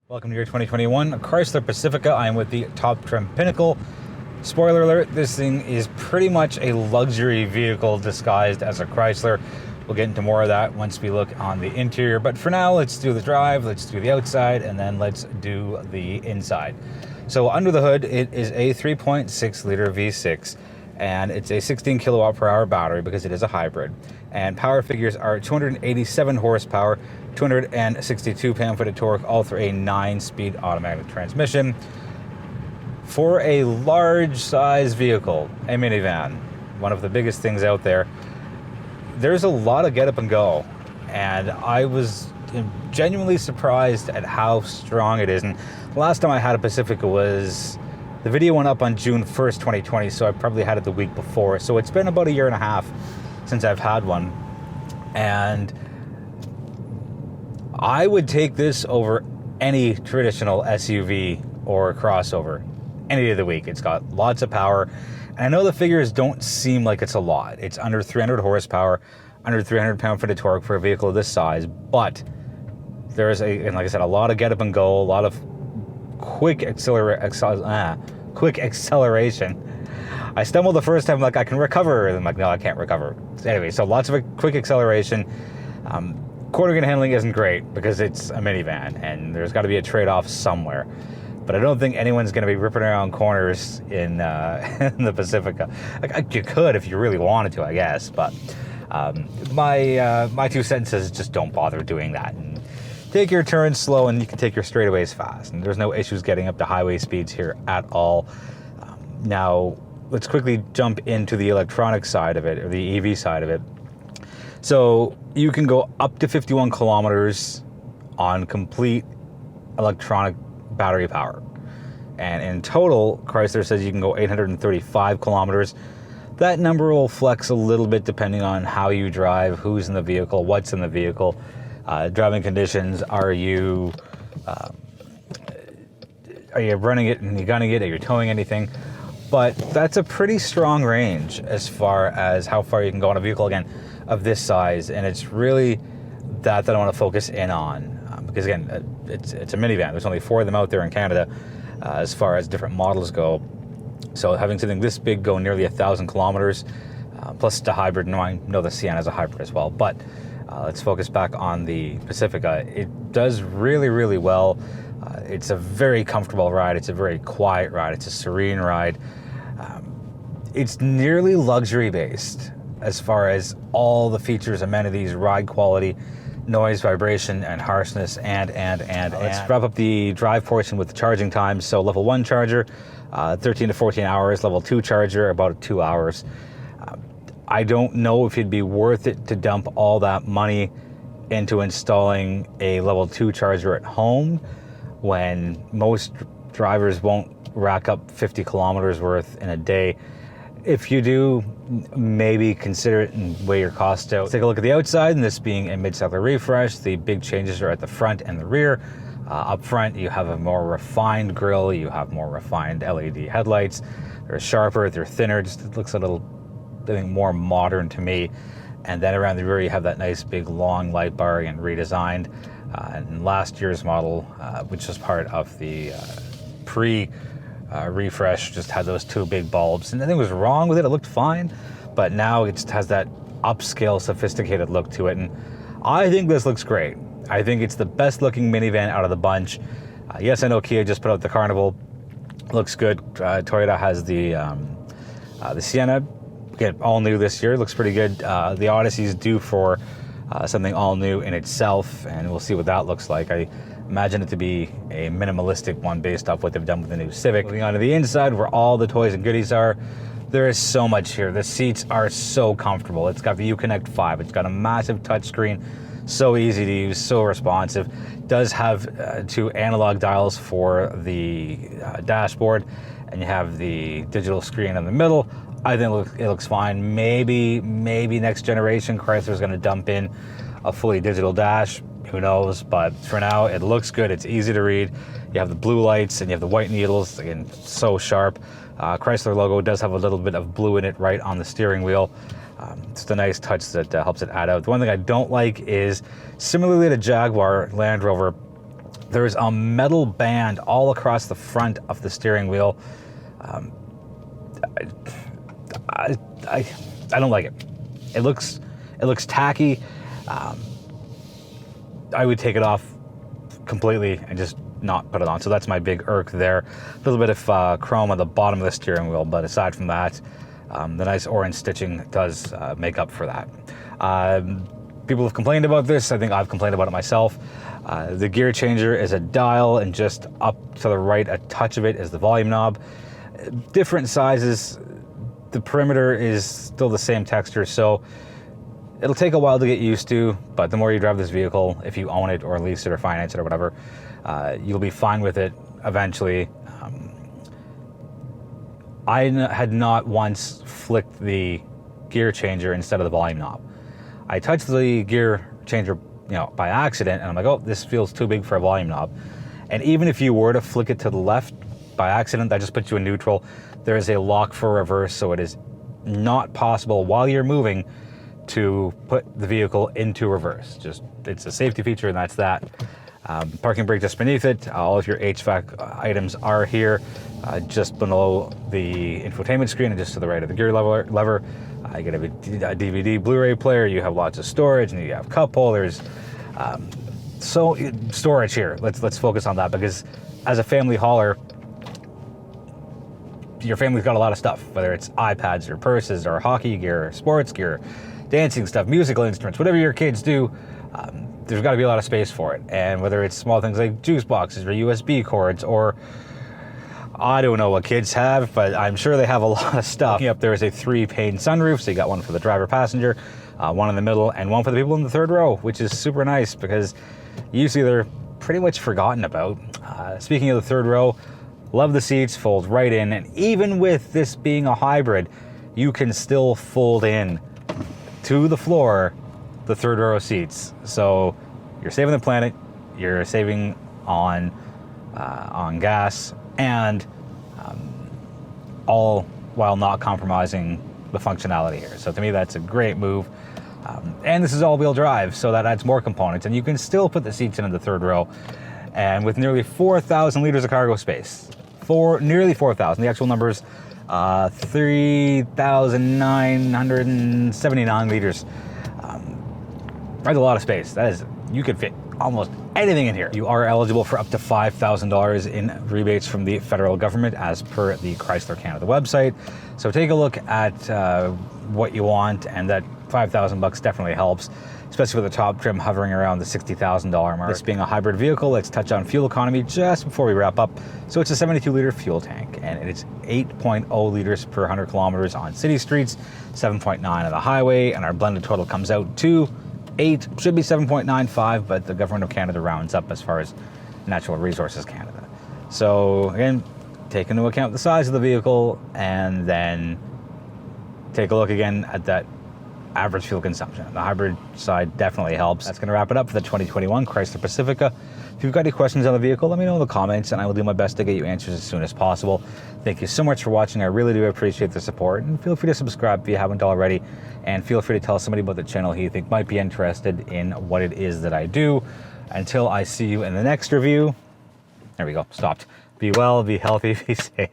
Welcome to your 2021 Chrysler Pacifica. I am with the top trim Pinnacle. Spoiler alert, this thing is pretty much a luxury vehicle disguised as a Chrysler. We'll get into more of that once we look on the interior, but for now, let's do the drive, let's do the outside, and then let's do the inside. So under the hood, it is a 3.6 liter V6, and it's a 16 kilowatt per hour battery because it is a hybrid. And power figures are 287 horsepower, 262 pound-foot of torque, all through a 9-speed automatic transmission. For a large size vehicle, a minivan, one of the biggest things out there, there's a lot of get up and go. And I was genuinely surprised at how strong it is. And the last time I had a Pacifica was, the video went up on June 1st, 2020, so I probably had it the week before. So it's been about a year and a half since I've had one. And I would take this over any traditional SUV or crossover any day of the week. It's got lots of power. And I know the figures don't seem like it's a lot. It's under 300 horsepower, under 300 pound-foot of torque for a vehicle of this size, but there's and like I said, a lot of get up and go, a lot of quick acceleration. I stumbled the first time, like I can recover, and I'm like, no, I can't recover. So anyway, so lots of quick acceleration. Quarter inch handling isn't great because it's a minivan, and there's got to be a trade-off somewhere. But I don't think anyone's going to be ripping around corners in the Pacifica. Like, you could if you really wanted to, I guess. But my 2 cents is just don't bother doing that. And take your turns slow, and you can take your straightaways fast. And there's no issues getting up to highway speeds here at all. Now, let's quickly jump into the electronic side of it, or the EV side of it. So you can go up to 51 kilometers on complete electronic battery power. And in total, Chrysler says you can go 835 kilometers. That number will flex a little bit depending on how you drive, who's in the vehicle, what's in the vehicle, driving conditions. Are you running it and you're gunning it? Are you towing anything? But that's a pretty strong range as far as how far you can go on a vehicle, again, of this size. And it's really that I want to focus in on. Because again, it's a minivan. There's only 4 of them out there in Canada as far as different models go. So having something this big go nearly 1,000 kilometers, plus it's a hybrid. No, I know the Sienna is a hybrid as well. But let's focus back on the Pacifica. It does really, really well. It's a very comfortable ride. It's a very quiet ride. It's a serene ride. It's nearly luxury based as far as all the features, amenities, ride quality, noise, vibration, and harshness, and. Let's wrap up the drive portion with the charging time. So level 1 charger, 13 to 14 hours. Level 2 charger, about 2 hours. I don't know if it'd be worth it to dump all that money into installing a level 2 charger at home when most drivers won't rack up 50 kilometers worth in a day. If you do, maybe consider it and weigh your costs out. Let's take a look at the outside, and this being a mid-cycle refresh, the big changes are at the front and the rear. Up front, you have a more refined grille, you have more refined LED headlights. They're sharper, they're thinner, just it looks a little, I think, more modern to me. And then around the rear, you have that nice big long light bar and redesigned. And last year's model, which was part of the refresh, just had those 2 big bulbs, and nothing was wrong with it. It looked fine, but now it has that upscale, sophisticated look to it, and I think this looks great. I think it's the best looking minivan out of the bunch. Yes, I know Kia just put out the Carnival. Looks good. Toyota has the Sienna, again, all new this year. Looks pretty good. The Odyssey is due for something all new in itself, and we'll see what that looks like. I imagine it to be a minimalistic one based off what they've done with the new Civic. Moving on to the inside where all the toys and goodies are, there is so much here. The seats are so comfortable. It's got the Uconnect 5. It's got a massive touchscreen, so easy to use, so responsive. It does have 2 analog dials for the dashboard, and you have the digital screen in the middle. I think it looks fine. Maybe next generation Chrysler's going to dump in a fully digital dash. Who knows? But for now, it looks good. It's easy to read. You have the blue lights and you have the white needles. Again, so sharp. Chrysler logo does have a little bit of blue in it right on the steering wheel. It's a nice touch that helps it add out. The one thing I don't like is, similarly to Jaguar Land Rover, There's a metal band all across the front of the steering wheel. I don't like it. It looks tacky. I would take it off completely and just not put it on. So that's my big irk there. A little bit of chrome on the bottom of the steering wheel, but aside from that, the nice orange stitching does make up for that. People have complained about this. I think I've complained about it myself. The gear changer is a dial, and just up to the right, a touch of it is the volume knob. Different sizes. The perimeter is still the same texture, so it'll take a while to get used to, but the more you drive this vehicle, if you own it or lease it or finance it or whatever, you'll be fine with it eventually. I had not once flicked the gear changer instead of the volume knob. I touched the gear changer, by accident, and I'm like, oh, this feels too big for a volume knob. And even if you were to flick it to the left by accident, that just puts you in neutral. There is a lock for reverse, so it is not possible while you're moving to put the vehicle into reverse. It's a safety feature, and that's that. Parking brake just beneath it. All of your HVAC items are here, just below the infotainment screen and just to the right of the gear lever. You get a DVD, Blu-ray player. You have lots of storage, and you have cup holders. So storage here. Let's focus on that, because as a family hauler, your family's got a lot of stuff, whether it's iPads or purses or hockey gear, or sports gear, dancing stuff, musical instruments, whatever your kids do. There's got to be a lot of space for it. And whether it's small things like juice boxes or USB cords, or I don't know what kids have, but I'm sure they have a lot of stuff. Looking up, there is a 3-pane sunroof, so you got one for the driver passenger, one in the middle, and one for the people in the third row, which is super nice because usually they're pretty much forgotten about. Speaking of the third row, love the seats, fold right in, and even with this being a hybrid, you can still fold in to the floor the third row seats. So you're saving the planet, you're saving on gas, and all while not compromising the functionality here. So to me, that's a great move. And this is all-wheel drive, so that adds more components, and you can still put the seats in the third row. And with nearly 4,000 liters of cargo space, nearly 4,000. The actual number's 3,979 liters. That's a lot of space. That is, you could fit almost anything in here. You are eligible for up to $5,000 in rebates from the federal government as per the Chrysler Canada website. So take a look at what you want, and that $5,000 definitely helps, especially with the top trim hovering around the $60,000 mark. This being a hybrid vehicle, let's touch on fuel economy just before we wrap up. So it's a 72-liter fuel tank, and it's 8.0 liters per 100 kilometers on city streets, 7.9 on the highway, and our blended total comes out to 8, should be 7.95, but the government of Canada rounds up as far as Natural Resources Canada. So again, take into account the size of the vehicle, and then take a look again at that average fuel consumption. The hybrid side definitely helps. That's going to wrap it up for the 2021 Chrysler Pacifica. If you've got any questions on the vehicle, let me know in the comments, and I will do my best to get you answers as soon as possible. Thank you so much for watching. I really do appreciate the support, and feel free to subscribe if you haven't already, and feel free to tell somebody about the channel who you think might be interested in what it is that I do. Until I see you in the next review, there we go, stopped. Be well, be healthy, be safe.